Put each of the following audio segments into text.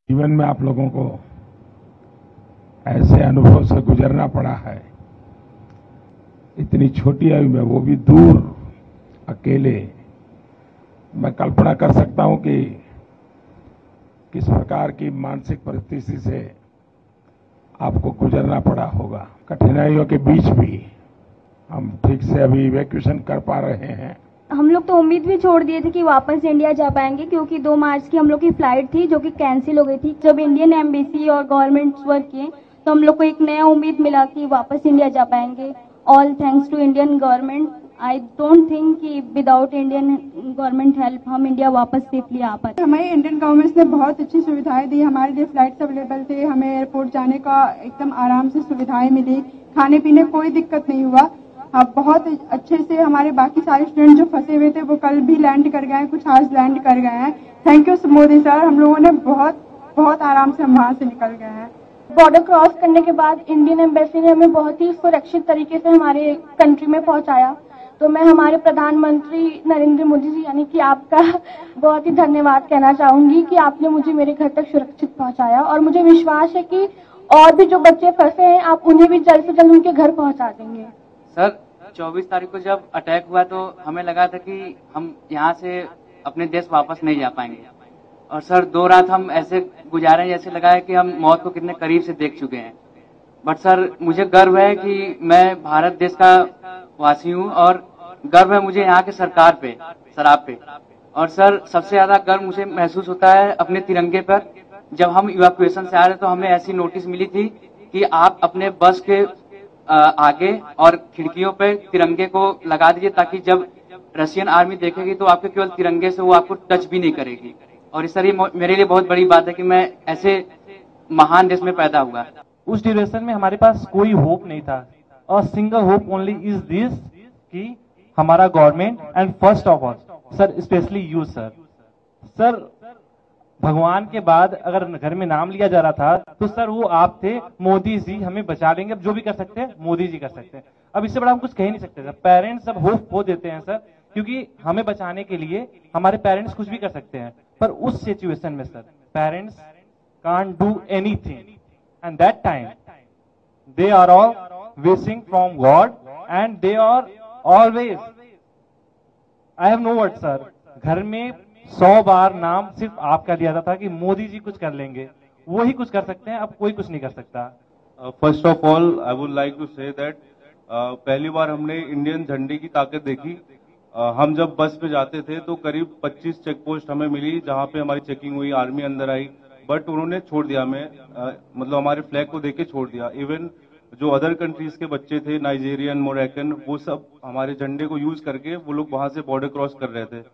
जीवन में आप लोगों को ऐसे अनुभव से गुजरना पड़ा है, इतनी छोटी आयु में, वो भी दूर, अकेले। मैं कल्पना कर सकता हूं कि किस प्रकार की मानसिक परिस्थिति से आपको गुजरना पड़ा होगा। कठिनाइयों के बीच भी हम ठीक से अभी इवैक्यूएशन कर पा रहे हैं। हम लोग तो उम्मीद भी छोड़ दिए थे कि वापस इंडिया जा पाएंगे, क्योंकि 2 मार्च की हम लोग की फ्लाइट थी जो कि कैंसिल हो गई थी। जब इंडियन एम्बेसी और गवर्नमेंट वर्क किए तो हम लोग को एक नया उम्मीद मिला कि वापस इंडिया जा पाएंगे। All thanks to Indian government. I don't think कि विदाउट इंडियन गवर्नमेंट हेल्प हम इंडिया वापस सेफली आ पाते। हमारी इंडियन गवर्नमेंट ने बहुत अच्छी सुविधाएं दी। हमारे लिए फ्लाइट्स अवेलेबल थे, हमें एयरपोर्ट जाने का एकदम आराम से सुविधाएं मिली, खाने पीने कोई दिक्कत नहीं हुआ। बहुत अच्छे से हमारे बाकी सारे स्टूडेंट जो फंसे हुए थे वो कल भी लैंड कर गए हैं, कुछ आज लैंड कर गए हैं। थैंक यू मोदी सर, हम लोगों ने बहुत आराम से हम वहां से निकल गए हैं। बॉर्डर क्रॉस करने के बाद इंडियन एम्बेसी ने हमें बहुत ही सुरक्षित तरीके से हमारे कंट्री में पहुंचाया। तो मैं हमारे प्रधानमंत्री नरेंद्र मोदी जी यानी कि आपका बहुत ही धन्यवाद कहना चाहूंगी कि आपने मुझे मेरे घर तक सुरक्षित पहुंचाया, और मुझे विश्वास है कि और भी जो बच्चे फंसे हैं आप उन्हें भी जल्द से जल्द उनके घर पहुंचा देंगे। सर 24 तारीख को जब अटैक हुआ तो हमें लगा था कि हम यहाँ से अपने देश वापस नहीं जा पाएंगे, और सर 2 रात हम ऐसे गुजारे जैसे लगा है कि हम मौत को कितने करीब से देख चुके हैं। बट सर मुझे गर्व है कि मैं भारत देश का वासी हूँ, और गर्व है मुझे यहाँ के सरकार पे, सर आप पे। और सर सबसे ज्यादा गर्व मुझे महसूस होता है अपने तिरंगे पर। जब हम इवैक्यूएशन से आ रहे तो हमें ऐसी नोटिस मिली थी कि आप अपने बस के आगे और खिड़कियों पे तिरंगे को लगा दीजिए, ताकि जब रशियन आर्मी देखेगी तो आपके केवल तिरंगे से वो आपको टच भी नहीं करेगी। और इस तरह मेरे लिए बहुत बड़ी बात है कि मैं ऐसे महान देश में पैदा हुआ। उस ड्यूरेशन में हमारे पास कोई होप नहीं था, और single hope only is this कि हमारा government and first of all sir specially you sir भगवान के बाद अगर घर में नाम लिया जा रहा था तो सर वो आप थे। मोदी जी हमें बचा लेंगे, अब जो भी कर सकते हैं मोदी जी कर सकते हैं। अब इससे बड़ा हम कुछ कह ही नहीं सकते सर। पेरेंट्स सब होप खो देते हैं सर, क्योंकि हमें बचाने के लिए हमारे पेरेंट्स कुछ भी कर सकते हैं, पर उस सिचुएशन में sir parents can't do anything, and that time they are all wishing from God and they are always, I have no word sir. घर में 100 बार नाम सिर्फ आपका लिया जाता था कि मोदी जी कुछ कर लेंगे, वो ही कुछ कर सकते हैं, अब कोई कुछ नहीं कर सकता। First of all I would like to say that पहली बार हमने इंडियन झंडे की ताकत देखी। हम जब बस पे जाते थे तो करीब 25 चेक पोस्ट हमें मिली जहां पे हमारी चेकिंग हुई, आर्मी अंदर आई, बट उन्होंने छोड़ दिया हमें, मतलब हमारे फ्लैग को देख के छोड़ दिया। इवन जो अदर कंट्रीज के बच्चे थे, नाइजीरियन, मोरक्कन, वो सब हमारे झंडे को यूज करके वो लोग वहां से बॉर्डर क्रॉस कर रहे थे।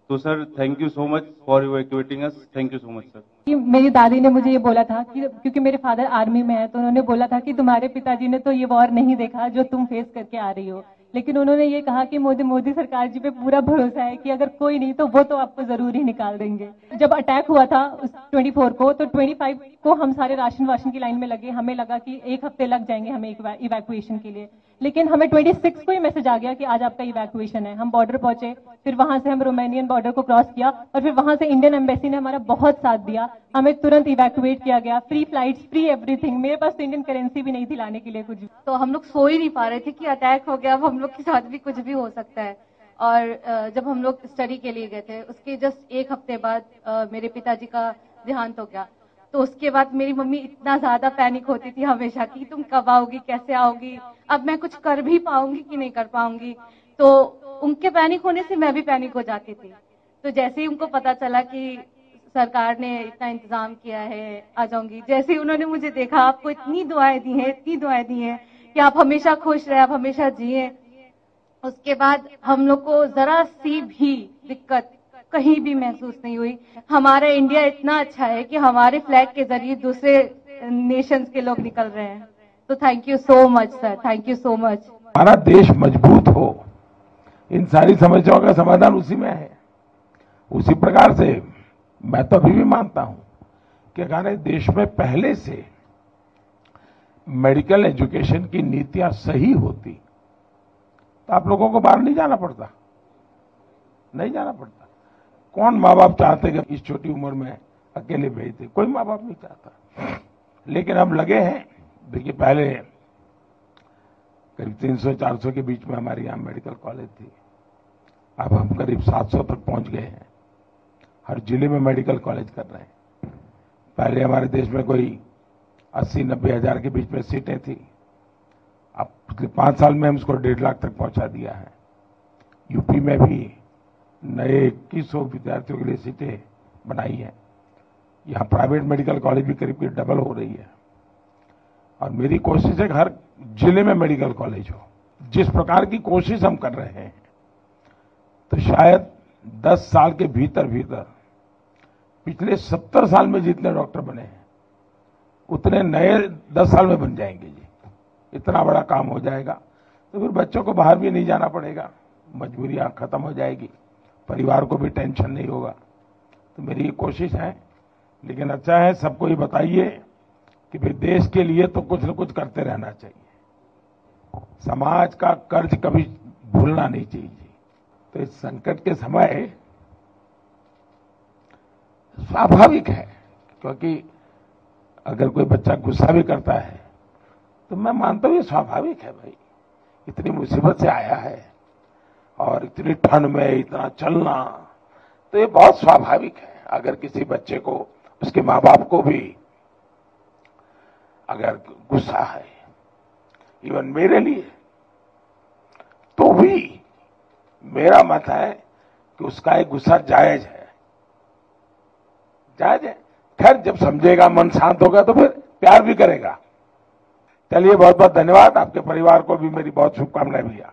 तो sir thank you so much for evacuating us, thank you so much sir. मेरी दादी ने मुझे ये बोला था कि क्योंकि मेरे फादर आर्मी में है, तो उन्होंने बोला था कि तुम्हारे पिताजी ने तो ये वॉर नहीं देखा जो तुम फेस करके आ रही हो, लेकिन उन्होंने ये कहा कि मोदी सरकार जी पे पूरा भरोसा है कि अगर कोई नहीं तो वो तो आपको जरूर ही निकाल देंगे। जब अटैक हुआ था 24 को, तो 25 को हम सारे राशन की लाइन में लगे। हमें लगा कि 1 हफ्ते लग जाएंगे हमें इवैक्यूएशन के लिए, लेकिन हमें 26 को ही मैसेज आ गया कि आज आपका इवैक्यूएशन है। हम बॉर्डर पहुंचे, फिर वहां से हम रोमानियन बॉर्डर को क्रॉस किया, और फिर वहां से इंडियन एम्बेसी ने हमारा बहुत साथ दिया। हमें तुरंत इवैक्यूएट किया गया, फ्री फ्लाइट्स, फ्री एवरीथिंग। मेरे पास तो इंडियन करेंसी भी नहीं थी लाने के लिए कुछ। तो हम लोग सो ही नहीं पा रहे थे कि अटैक हो गया, अब हम लोग के साथ भी कुछ भी हो सकता है। और जब हम लोग स्टडी के लिए गए थे उसके जस्ट 1 हफ्ते बाद मेरे पिताजी का देहांत हो गया। तो उसके बाद मेरी मम्मी इतना ज्यादा पैनिक होती थी हमेशा कि तुम कब आओगी, कैसे आओगी, अब मैं कुछ कर भी पाऊंगी कि नहीं कर पाऊंगी। तो उनके पैनिक होने से मैं भी पैनिक हो जाती थी। तो जैसे ही उनको पता चला कि सरकार ने इतना इंतजाम किया है, आ जाऊंगी, जैसे ही उन्होंने मुझे देखा, आपको इतनी दुआएं दी हैं, इतनी दुआएं दी हैं कि आप हमेशा खुश रहे, आप हमेशा जिए। उसके बाद हम लोग को जरा सी भी दिक्कत कहीं भी महसूस नहीं हुई। हमारा इंडिया इतना अच्छा है कि हमारे फ्लैग के जरिए दूसरे नेशंस के लोग निकल रहे हैं। तो thank you so much sir, thank you so much. हमारा देश मजबूत हो, इन सारी समस्याओं का समाधान उसी में है। उसी प्रकार से मैं तो अभी भी मानता हूं कि अगर देश में पहले से मेडिकल एजुकेशन की नीतियां सही होती तो आप लोगों को बाहर नहीं जाना पड़ता। कौन माँ बाप चाहते कि इस छोटी उम्र में अकेले भेज दे, कोई माँ बाप नहीं चाहता। लेकिन हम लगे हैं। देखिए, पहले करीब 300-400 के बीच में हमारे यहाँ मेडिकल कॉलेज थी, अब हम करीब 700 तक पहुंच गए हैं। हर जिले में मेडिकल कॉलेज कर रहे हैं। पहले हमारे देश में कोई 80-90 हजार के बीच में सीटें थी, अब पिछले 5 साल में हम उसको 1.5 लाख तक पहुंचा दिया है। यूपी में भी नए 2100 विद्यार्थियों के लिए सीटें बनाई हैं। यहाँ प्राइवेट मेडिकल कॉलेज भी करीब करीब डबल हो रही है। और मेरी कोशिश है कि हर जिले में मेडिकल कॉलेज हो। जिस प्रकार की कोशिश हम कर रहे हैं, तो शायद 10 साल के भीतर भीतर पिछले 70 साल में जितने डॉक्टर बने हैं उतने नए 10 साल में बन जाएंगे जी। इतना बड़ा काम हो जाएगा। तो फिर बच्चों को बाहर भी नहीं जाना पड़ेगा, मजबूरियां खत्म हो जाएगी, परिवार को भी टेंशन नहीं होगा। तो मेरी ये कोशिश है। लेकिन अच्छा है, सबको ये बताइए कि भाई देश के लिए तो कुछ न कुछ करते रहना चाहिए। समाज का कर्ज कभी भूलना नहीं चाहिए। तो इस संकट के समय स्वाभाविक है, क्योंकि अगर कोई बच्चा गुस्सा भी करता है तो मैं मानता हूं ये स्वाभाविक है। भाई, इतनी मुसीबत से आया है और इतनी ठंड में इतना चलना, तो ये बहुत स्वाभाविक है। अगर किसी बच्चे को, उसके माँ बाप को भी अगर गुस्सा है, इवन मेरे लिए, तो भी मेरा मत है कि उसका एक गुस्सा जायज है, जायज है। खैर, जब समझेगा, मन शांत होगा तो फिर प्यार भी करेगा। चलिए, बहुत बहुत धन्यवाद। आपके परिवार को भी मेरी बहुत शुभकामनाएं भैया।